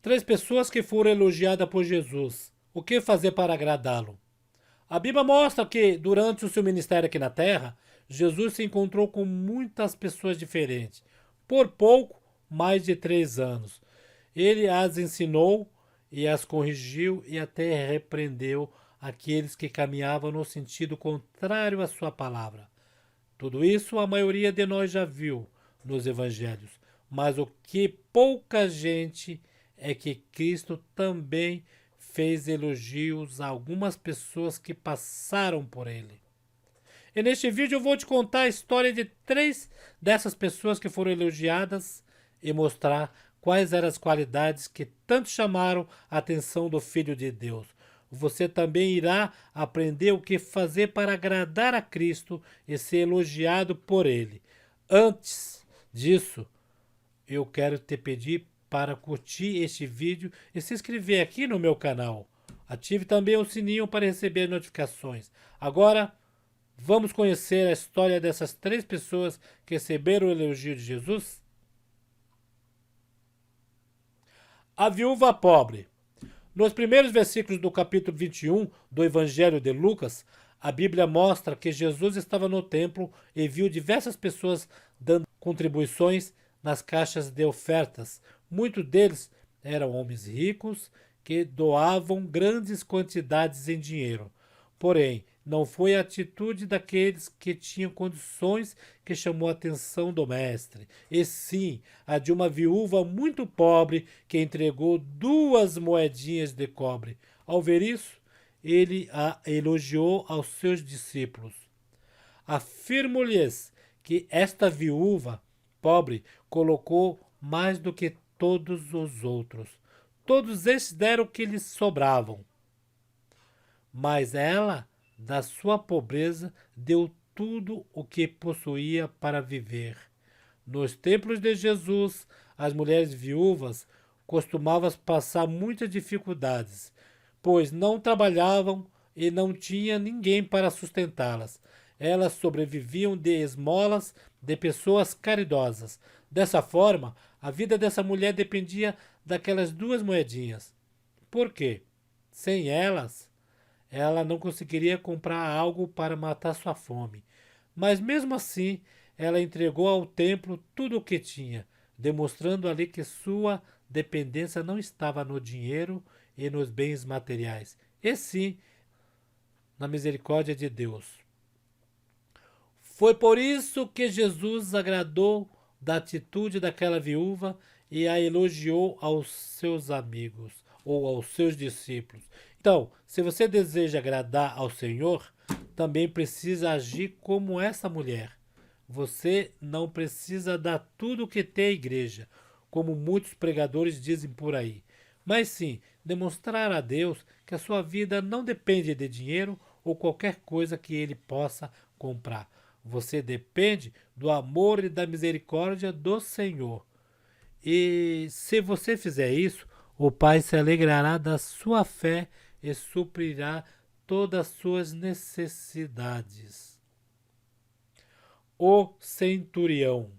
Três pessoas que foram elogiadas por Jesus. O que fazer para agradá-lo? A Bíblia mostra que, durante o seu ministério aqui na terra, Jesus se encontrou com muitas pessoas diferentes. Por pouco, mais de 3 anos. Ele as ensinou e as corrigiu e até repreendeu aqueles que caminhavam no sentido contrário à sua palavra. Tudo isso a maioria de nós já viu nos evangelhos, mas o que pouca gente é que Cristo também fez elogios a algumas pessoas que passaram por ele. E neste vídeo eu vou te contar a história de 3 dessas pessoas que foram elogiadas e mostrar quais eram as qualidades que tanto chamaram a atenção do Filho de Deus. Você também irá aprender o que fazer para agradar a Cristo e ser elogiado por Ele. Antes disso, eu quero te pedir para curtir este vídeo e se inscrever aqui no meu canal. Ative também o sininho para receber notificações. Agora, vamos conhecer a história dessas 3 pessoas que receberam o elogio de Jesus? A viúva pobre. Nos primeiros versículos do capítulo 21 do Evangelho de Lucas, a Bíblia mostra que Jesus estava no templo e viu diversas pessoas dando contribuições nas caixas de ofertas. Muitos deles eram homens ricos que doavam grandes quantidades em dinheiro. Porém, não foi a atitude daqueles que tinham condições que chamou a atenção do mestre, e sim a de uma viúva muito pobre que entregou 2 moedinhas de cobre. Ao ver isso, ele a elogiou aos seus discípulos. Afirmo-lhes que esta viúva pobre colocou mais do que todos os outros. Todos estes deram o que lhes sobravam. Mas ela, da sua pobreza, deu tudo o que possuía para viver. Nos templos de Jesus, as mulheres viúvas costumavam passar muitas dificuldades, pois não trabalhavam e não tinha ninguém para sustentá-las. Elas sobreviviam de esmolas de pessoas caridosas. Dessa forma, a vida dessa mulher dependia daquelas 2 moedinhas. Por quê? Sem elas, ela não conseguiria comprar algo para matar sua fome. Mas mesmo assim, ela entregou ao templo tudo o que tinha, demonstrando ali que sua dependência não estava no dinheiro e nos bens materiais, e sim na misericórdia de Deus. Foi por isso que Jesus agradou da atitude daquela viúva e a elogiou aos seus amigos ou aos seus discípulos. Então, se você deseja agradar ao Senhor, também precisa agir como essa mulher. Você não precisa dar tudo o que tem à igreja, como muitos pregadores dizem por aí, mas sim demonstrar a Deus que a sua vida não depende de dinheiro ou qualquer coisa que ele possa comprar. Você depende do amor e da misericórdia do Senhor. E se você fizer isso, o Pai se alegrará da sua fé e suprirá todas as suas necessidades. O centurião.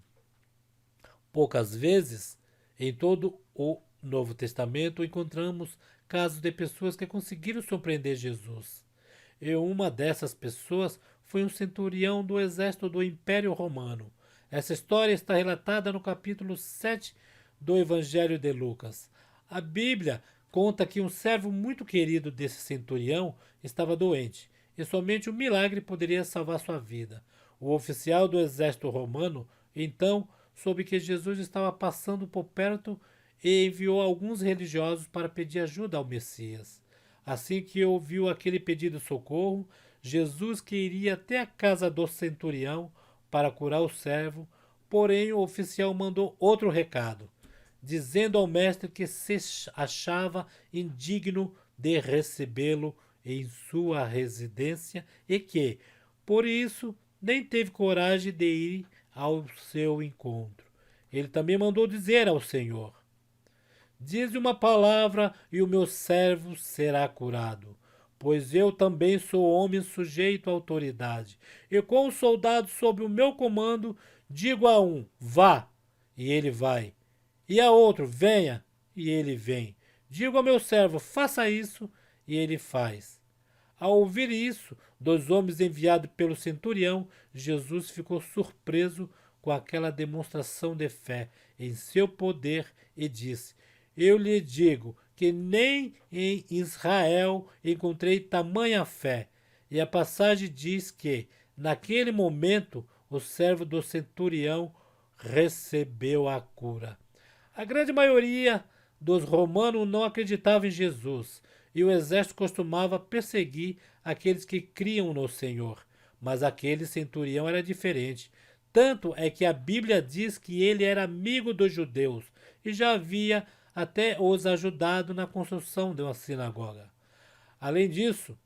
Poucas vezes, em todo o Novo Testamento, encontramos casos de pessoas que conseguiram surpreender Jesus. E uma dessas pessoas foi um centurião do exército do Império Romano. Essa história está relatada no capítulo 7 do Evangelho de Lucas. A Bíblia conta que um servo muito querido desse centurião estava doente, e somente um milagre poderia salvar sua vida. O oficial do exército romano, então, soube que Jesus estava passando por perto e enviou alguns religiosos para pedir ajuda ao Messias. Assim que ouviu aquele pedido de socorro, Jesus que iria até a casa do centurião para curar o servo, porém o oficial mandou outro recado, dizendo ao mestre que se achava indigno de recebê-lo em sua residência e que, por isso, nem teve coragem de ir ao seu encontro. Ele também mandou dizer ao Senhor: dize uma palavra e o meu servo será curado, pois eu também sou homem sujeito à autoridade. E com os soldados sob o meu comando, digo a um: vá, e ele vai, e a outro: venha, e ele vem. Digo ao meu servo, faça isso, e ele faz. Ao ouvir isso dos homens enviados pelo centurião, Jesus ficou surpreso com aquela demonstração de fé em seu poder e disse: Eu lhe digo que nem em Israel encontrei tamanha fé. E a passagem diz que, naquele momento, o servo do centurião recebeu a cura. A grande maioria dos romanos não acreditava em Jesus, e o exército costumava perseguir aqueles que criam no Senhor. Mas aquele centurião era diferente. Tanto é que a Bíblia diz que ele era amigo dos judeus e já havia até os ajudado na construção de uma sinagoga. Além disso,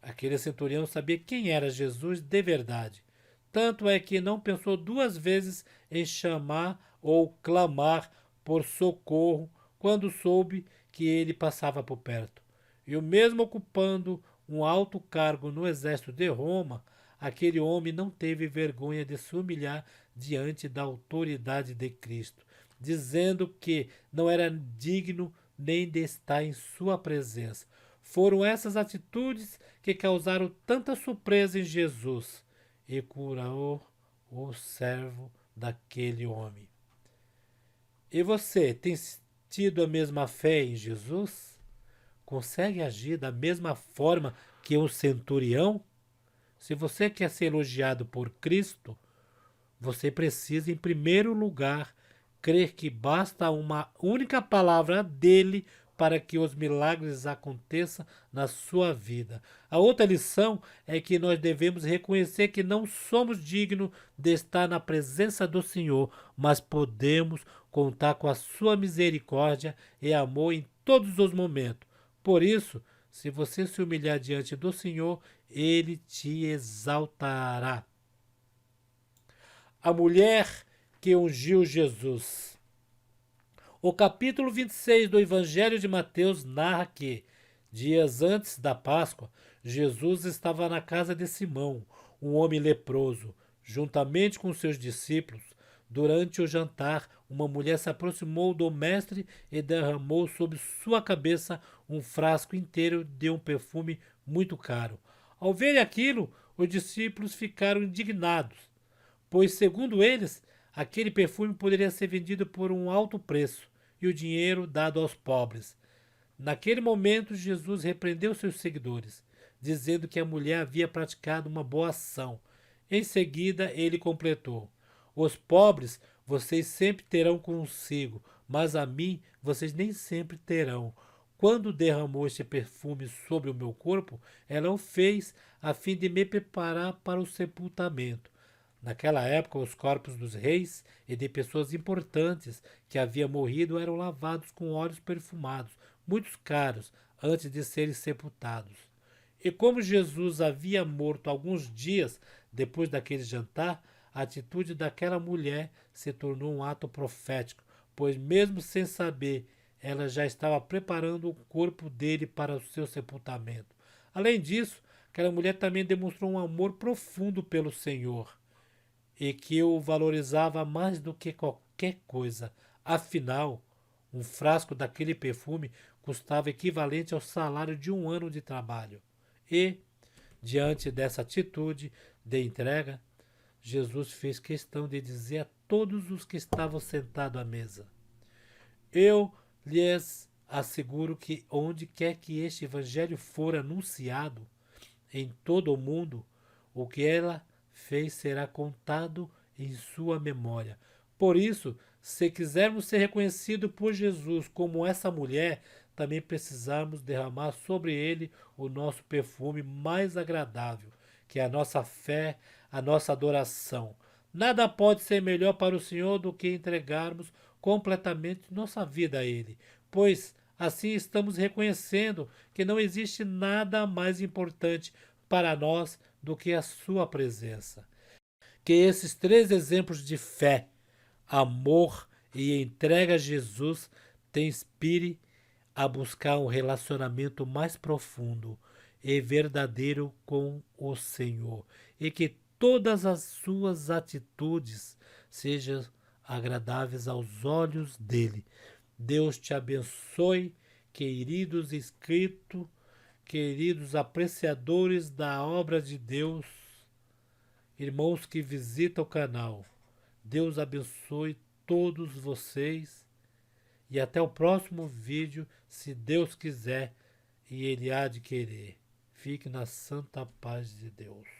aquele centurião sabia quem era Jesus de verdade. Tanto é que não pensou duas vezes em chamar ou clamar por socorro quando soube que ele passava por perto. E o mesmo ocupando um alto cargo no exército de Roma, aquele homem não teve vergonha de se humilhar diante da autoridade de Cristo, dizendo que não era digno nem de estar em sua presença. Foram essas atitudes que causaram tanta surpresa em Jesus e curou o servo daquele homem. E você tem tido a mesma fé em Jesus? Consegue agir da mesma forma que o centurião? Se você quer ser elogiado por Cristo, você precisa, em primeiro lugar, crer que basta uma única palavra dele para que os milagres aconteçam na sua vida. A outra lição é que nós devemos reconhecer que não somos dignos de estar na presença do Senhor, mas podemos contar com a sua misericórdia e amor em todos os momentos. Por isso, se você se humilhar diante do Senhor, ele te exaltará. A mulher que ungiu Jesus. O capítulo 26 do Evangelho de Mateus narra que, dias antes da Páscoa, Jesus estava na casa de Simão, um homem leproso, juntamente com seus discípulos. Durante o jantar, uma mulher se aproximou do mestre e derramou sobre sua cabeça um frasco inteiro de um perfume muito caro. Ao ver aquilo, os discípulos ficaram indignados, pois, segundo eles, aquele perfume poderia ser vendido por um alto preço e o dinheiro dado aos pobres. Naquele momento, Jesus repreendeu seus seguidores, dizendo que a mulher havia praticado uma boa ação. Em seguida, ele completou: Os pobres vocês sempre terão consigo, mas a mim vocês nem sempre terão. Quando derramou este perfume sobre o meu corpo, ela o fez a fim de me preparar para o sepultamento. Naquela época, os corpos dos reis e de pessoas importantes que haviam morrido eram lavados com óleos perfumados, muito caros, antes de serem sepultados. E como Jesus havia morto alguns dias depois daquele jantar, a atitude daquela mulher se tornou um ato profético, pois, mesmo sem saber, ela já estava preparando o corpo dele para o seu sepultamento. Além disso, aquela mulher também demonstrou um amor profundo pelo Senhor e que o valorizava mais do que qualquer coisa. Afinal, um frasco daquele perfume custava equivalente ao salário de um ano de trabalho. E, diante dessa atitude de entrega, Jesus fez questão de dizer a todos os que estavam sentados à mesa: Eu lhes asseguro que onde quer que este evangelho for anunciado em todo o mundo, o que ela fez será contado em sua memória. Por isso, se quisermos ser reconhecidos por Jesus como essa mulher, também precisamos derramar sobre ele o nosso perfume mais agradável, que é a nossa fé, a nossa adoração. Nada pode ser melhor para o Senhor do que entregarmos completamente nossa vida a Ele, pois assim estamos reconhecendo que não existe nada mais importante para nós do que a Sua presença. Que esses três exemplos de fé, amor e entrega a Jesus te inspire a buscar um relacionamento mais profundo e verdadeiro com o Senhor, e que todas as suas atitudes sejam agradáveis aos olhos dele. Deus te abençoe, queridos inscritos, queridos apreciadores da obra de Deus, irmãos que visitam o canal. Deus abençoe todos vocês e até o próximo vídeo, se Deus quiser e Ele há de querer. Fique na santa paz de Deus.